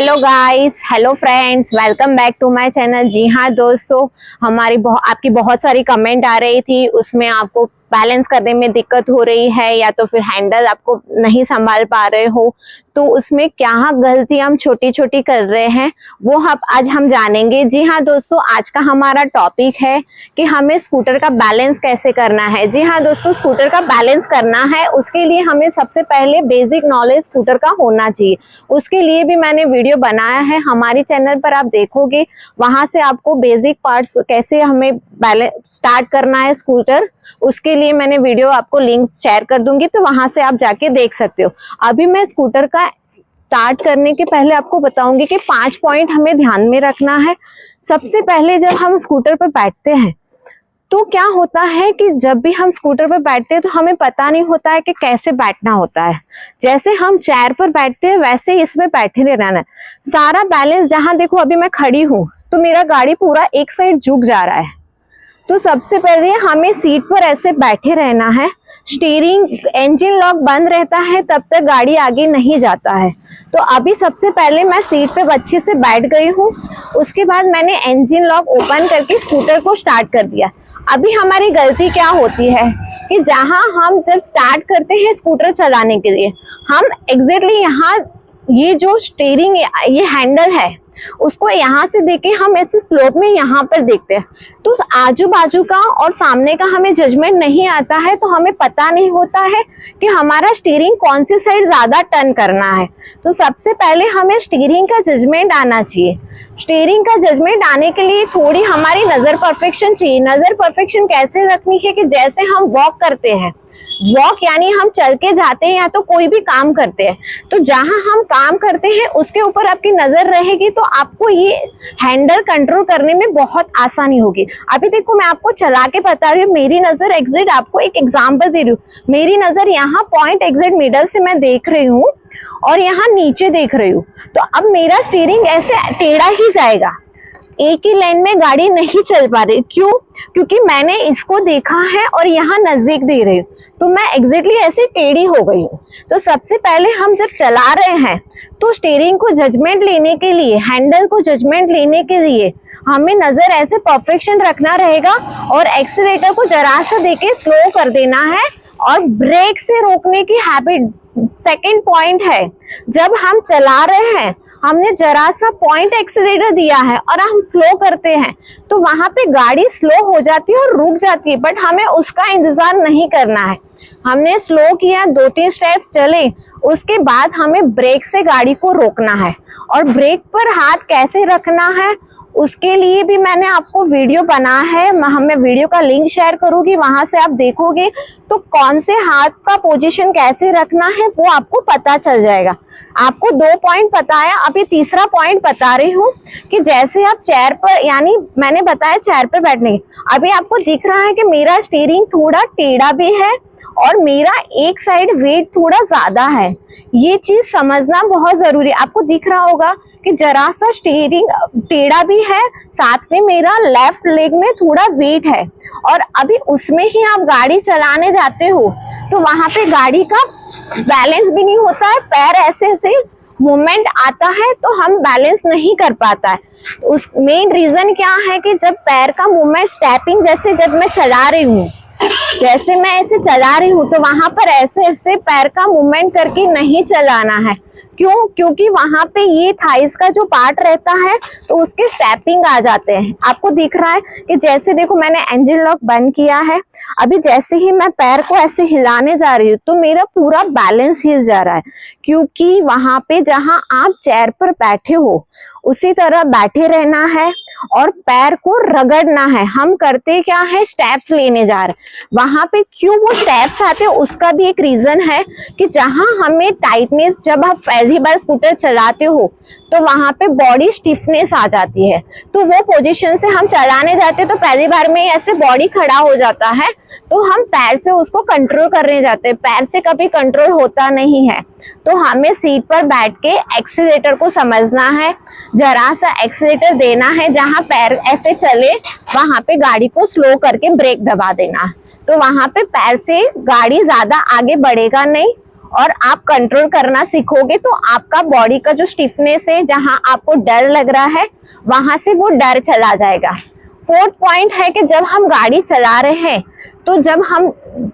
Hello guys, hello friends, welcome back to my channel. जी हाँ दोस्तों, आपकी बहुत सारी कमेंट आ रही थी, उसमें आपको बैलेंस करने में दिक्कत हो रही है या तो फिर हैंडल आपको नहीं संभाल पा रहे हो, तो उसमें क्या गलती हम छोटी छोटी कर रहे हैं वो आज हम जानेंगे। जी हाँ दोस्तों, आज का हमारा टॉपिक है कि हमें स्कूटर का बैलेंस कैसे करना है। जी हाँ दोस्तों, स्कूटर का बैलेंस करना है, उसके लिए हमें सबसे पहले बेसिक नॉलेज स्कूटर का होना चाहिए। उसके लिए भी मैंने वीडियो बनाया है, हमारी चैनल पर आप देखोगे, वहां से आपको बेसिक पार्ट्स कैसे हमें बैलेंस स्टार्ट करना है स्कूटर, उसके लिए मैंने वीडियो आपको लिंक शेयर कर दूंगी, तो वहां से आप जाके देख सकते हो। अभी मैं स्कूटर का स्टार्ट करने के पहले आपको बताऊंगी कि 5 पॉइंट हमें ध्यान में रखना है। सबसे पहले जब हम स्कूटर पर बैठते हैं तो क्या होता है कि जब भी हम स्कूटर पर बैठते हैं तो हमें पता नहीं होता है कि कैसे बैठना होता है। जैसे हम चेयर पर बैठते हैं वैसे ही इसमें बैठे नहीं रहना है। सारा बैलेंस, जहां देखो अभी मैं खड़ी हूं तो मेरा गाड़ी पूरा एक साइड झुक जा रहा है, तो सबसे पहले हमें सीट पर ऐसे बैठे रहना है। स्टीयरिंग, इंजन लॉक बंद रहता है तब तक गाड़ी आगे नहीं जाता है। तो अभी सबसे पहले मैं सीट पे अच्छे से बैठ गई हूँ, उसके बाद मैंने इंजन लॉक ओपन करके स्कूटर को स्टार्ट कर दिया। अभी हमारी गलती क्या होती है कि जहां हम जब स्टार्ट करते हैं स्कूटर चलाने के लिए, हम एग्जैक्टली यहाँ ये जो स्टीयरिंग, ये हैंडल है, उसको यहाँ से देखे हम ऐसे स्लोप में यहाँ पर देखते हैं, तो आजू बाजू का और सामने का हमें जजमेंट नहीं आता है, तो हमें पता नहीं होता है कि हमारा स्टीयरिंग कौन सी साइड ज्यादा टर्न करना है। तो सबसे पहले हमें स्टीयरिंग का जजमेंट आना चाहिए। स्टीयरिंग का जजमेंट आने के लिए थोड़ी हमारी नजर परफेक्शन चाहिए। नजर परफेक्शन कैसे रखनी है कि जैसे हम वॉक करते हैं, वॉक यानी हम चल के जाते हैं या तो कोई भी काम करते हैं, तो जहां हम काम करते हैं उसके ऊपर आपकी नजर रहेगी, तो आपको ये हैंडल कंट्रोल करने में बहुत आसानी होगी। अभी देखो मैं आपको चला के बता रही हूँ, मेरी नजर एग्जैक्ट, आपको एक एग्जांपल दे रही हूँ, मेरी नजर यहाँ पॉइंट एग्जैक्ट मिडल से मैं देख रही हूँ और यहाँ नीचे देख रही हूँ, तो अब मेरा स्टीयरिंग ऐसे टेढ़ा ही जाएगा, एक ही लाइन में गाड़ी नहीं चल पा रही। क्यों? क्योंकि मैंने इसको देखा है और यहाँ नजदीक दे रही हूँ, तो मैं एग्जैक्टली ऐसे टेढ़ी हो गई हूँ। तो सबसे पहले हम जब चला रहे हैं तो स्टीयरिंग को जजमेंट लेने के लिए, हैंडल को जजमेंट लेने के लिए हमें नजर ऐसे परफेक्शन रखना रहेगा और एक्सीलरेटर को जरा सा देके स्लो कर देना है और ब्रेक से रोकने की हैबिट सेकंड पॉइंट है। जब हम चला रहे हैं, हमने जरा सा पॉइंट एक्सीलरेटर दिया है और हम स्लो करते हैं, तो वहां पे गाड़ी स्लो हो जाती है और रुक जाती है, बट हमें उसका इंतजार नहीं करना है। हमने स्लो किया, 2-3 स्टेप्स चले, उसके बाद हमें ब्रेक से गाड़ी को रोकना है। और ब्रेक पर हाथ कैसे रखना है उसके लिए भी मैंने आपको वीडियो बना है, मैं वीडियो का लिंक शेयर करूंगी, वहां से आप देखोगे तो कौन से हाथ का पोजीशन कैसे रखना है वो आपको पता चल जाएगा। आपको 2 पॉइंट बताया, अभी तीसरा पॉइंट बता रही हूँ कि जैसे आप चेयर पर, यानी मैंने बताया चेयर पर बैठने की, अभी आपको दिख रहा है कि मेरा स्टीयरिंग थोड़ा टेढ़ा भी है और मेरा एक साइड वेट थोड़ा ज्यादा है। ये चीज समझना बहुत जरूरी है। आपको दिख रहा होगा कि जरा सा स्टीयरिंग टेढ़ा भी है, साथ में मेरा लेफ्ट लेग में थोड़ा वेट है, और अभी उसमें ही आप गाड़ी चलाने जाते हो तो वहां पे गाड़ी का बैलेंस भी नहीं होता है, पैर ऐसे ऐसे मूवमेंट आता है तो हम बैलेंस नहीं कर पाता है। उस मेन रीजन क्या है कि जब पैर का मूवमेंट, स्टेपिंग, जैसे जब मैं चला रही हूँ, जैसे मैं ऐसे चला रही हूँ तो वहां पर ऐसे ऐसे पैर का मूवमेंट करके नहीं चलाना है। क्यों? क्योंकि वहां पे ये थाइस का जो पार्ट रहता है तो उसके स्टेपिंग आ जाते हैं। आपको दिख रहा है कि जैसे देखो मैंने इंजन लॉक बंद किया है, अभी जैसे ही मैं पैर को ऐसे हिलाने जा रही हूँ तो मेरा पूरा बैलेंस हिल जा रहा है, क्योंकि वहां पे जहां आप चेयर पर बैठे हो उसी तरह बैठे रहना है और पैर को रगड़ना है। हम करते क्या है, स्टेप्स लेने जा रहे हैं, वहां पे क्यों वो स्टेप्स आते हैं उसका भी एक रीजन है कि जहां हमें टाइटनेस, जब आप पहली बार स्कूटर चलाते हो तो वहां पे बॉडी स्टिफनेस आ जाती है, तो वो पोजीशन से हम चलाने जाते हैं तो पहली बार में ऐसे बॉडी खड़ा हो जाता है, तो हम पैर से उसको कंट्रोल करने जाते हैं, पैर से कभी कंट्रोल होता नहीं है। तो हमें सीट पर बैठ के एक्सीलरेटर को समझना है, जरा सा एक्सीलरेटर देना है, जहां पैर ऐसे चले वहां पे गाड़ी को स्लो करके ब्रेक दबा देना, तो वहां पे पैर से गाड़ी ज्यादा आगे बढ़ेगा नहीं और आप कंट्रोल करना सीखोगे तो आपका बॉडी का जो स्टिफनेस है, जहां आपको डर लग रहा है वहां से वो डर चला जाएगा। फोर्थ पॉइंट है कि जब हम गाड़ी चला रहे हैं तो जब हम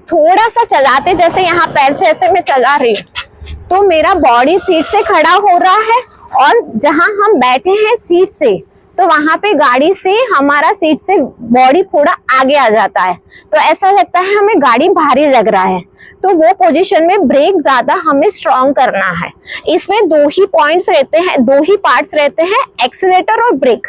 थोड़ा सा चलाते, जैसे यहाँ पैर से ऐसे मैं चला रही हूँ तो मेरा बॉडी सीट से खड़ा हो रहा है और जहां हम बैठे हैं सीट से तो वहां पे गाड़ी से हमारा सीट से बॉडी थोड़ा आगे आ जाता है, तो ऐसा लगता है हमें गाड़ी भारी लग रहा है। तो वो पोजीशन में ब्रेक ज्यादा हमें स्ट्रॉन्ग करना है। इसमें दो ही पॉइंट्स रहते हैं, दो ही पार्ट्स रहते हैं, एक्सीलेटर और ब्रेक।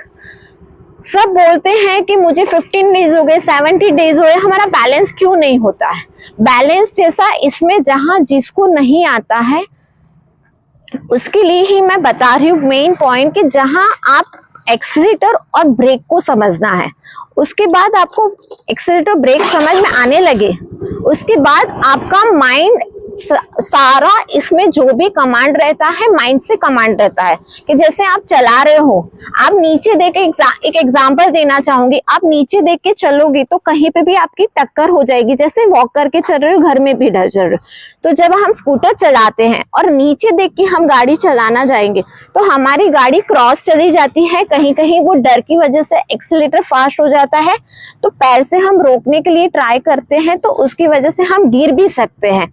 सब बोलते हैं कि मुझे 15 डेज हो गए, 70 डेज हो गए, हमारा बैलेंस क्यों नहीं होता है। बैलेंस जैसा इसमें जहां जिसको नहीं आता है उसके लिए ही मैं बता रही हूँ मेन पॉइंट कि जहां आप एक्सीलेटर और ब्रेक को समझना है। उसके बाद आपको एक्सीलेटर ब्रेक समझ में आने लगे, उसके बाद आपका माइंड सारा इसमें जो भी कमांड रहता है माइंड से कमांड रहता है। कि जैसे आप चला रहे हो, आप नीचे देख के एक एग्जांपल देना चाहूंगी, आप नीचे देख के चलोगे तो कहीं पे भी आपकी टक्कर हो जाएगी। जैसे वॉक करके चल रहे हो, घर में भी चल रहे हो, तो जब हम स्कूटर चलाते हैं और नीचे देख के हम गाड़ी चलाना जाएंगे तो हमारी गाड़ी क्रॉस चली जाती है, कहीं कहीं वो डर की वजह से एक्सीलेटर फास्ट हो जाता है, तो पैर से हम रोकने के लिए ट्राई करते हैं तो उसकी वजह से हम गिर भी सकते हैं।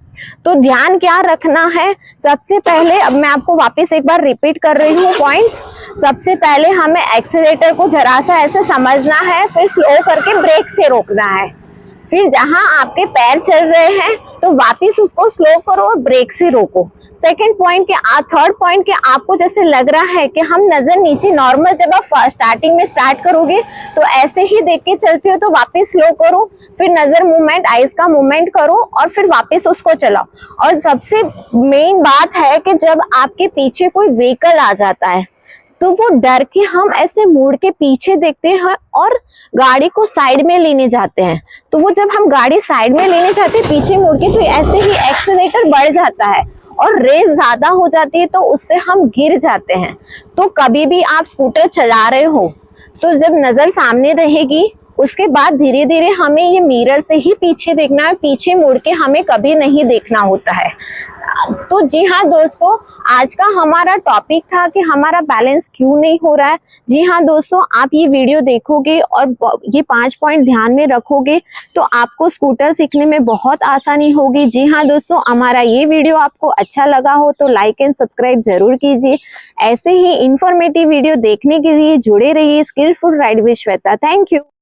तो ध्यान क्या रखना है, सबसे पहले, अब मैं आपको वापस एक बार रिपीट कर रही हूँ पॉइंट्स। सबसे पहले हमें एक्सीलेटर को जरा सा ऐसे समझना है, फिर स्लो करके ब्रेक से रोकना है, फिर जहां आपके पैर चल रहे हैं तो वापस उसको स्लो करो और ब्रेक से रोको। सेकंड पॉइंट के थर्ड पॉइंट के आपको जैसे लग रहा है कि हम नजर नीचे नॉर्मल, जब आप स्टार्टिंग में स्टार्ट करोगे तो ऐसे ही देख के चलते हो तो वापस स्लो करो, फिर नजर मूवमेंट, आइज का मूवमेंट करो और फिर वापस उसको चलाओ। और सबसे मेन बात है कि जब आपके पीछे कोई व्हीकल आ जाता है तो वो डर के हम ऐसे मुड़ के पीछे देखते हैं और गाड़ी को साइड में लेने जाते हैं। तो वो जब हम गाड़ी साइड में लेने जाते हैं पीछे मुड़ के, तो ऐसे ही एक्सीलेटर बढ़ जाता है और रेस ज्यादा हो जाती है तो उससे हम गिर जाते हैं। तो कभी भी आप स्कूटर चला रहे हो तो जब नजर सामने रहेगी उसके बाद धीरे धीरे हमें ये मिरर से ही पीछे देखना है, पीछे मुड़ के हमें कभी नहीं देखना होता है। तो जी हाँ दोस्तों, आज का हमारा टॉपिक था कि हमारा बैलेंस क्यों नहीं हो रहा है। जी हाँ दोस्तों, आप ये वीडियो देखोगे और ये 5 पॉइंट ध्यान में रखोगे तो आपको स्कूटर सीखने में बहुत आसानी होगी। जी हाँ दोस्तों, हमारा ये वीडियो आपको अच्छा लगा हो तो लाइक एंड सब्सक्राइब जरूर कीजिए। ऐसे ही इंफॉर्मेटिव वीडियो देखने के लिए जुड़े रहिए skillful ride with Shweta. Thank you.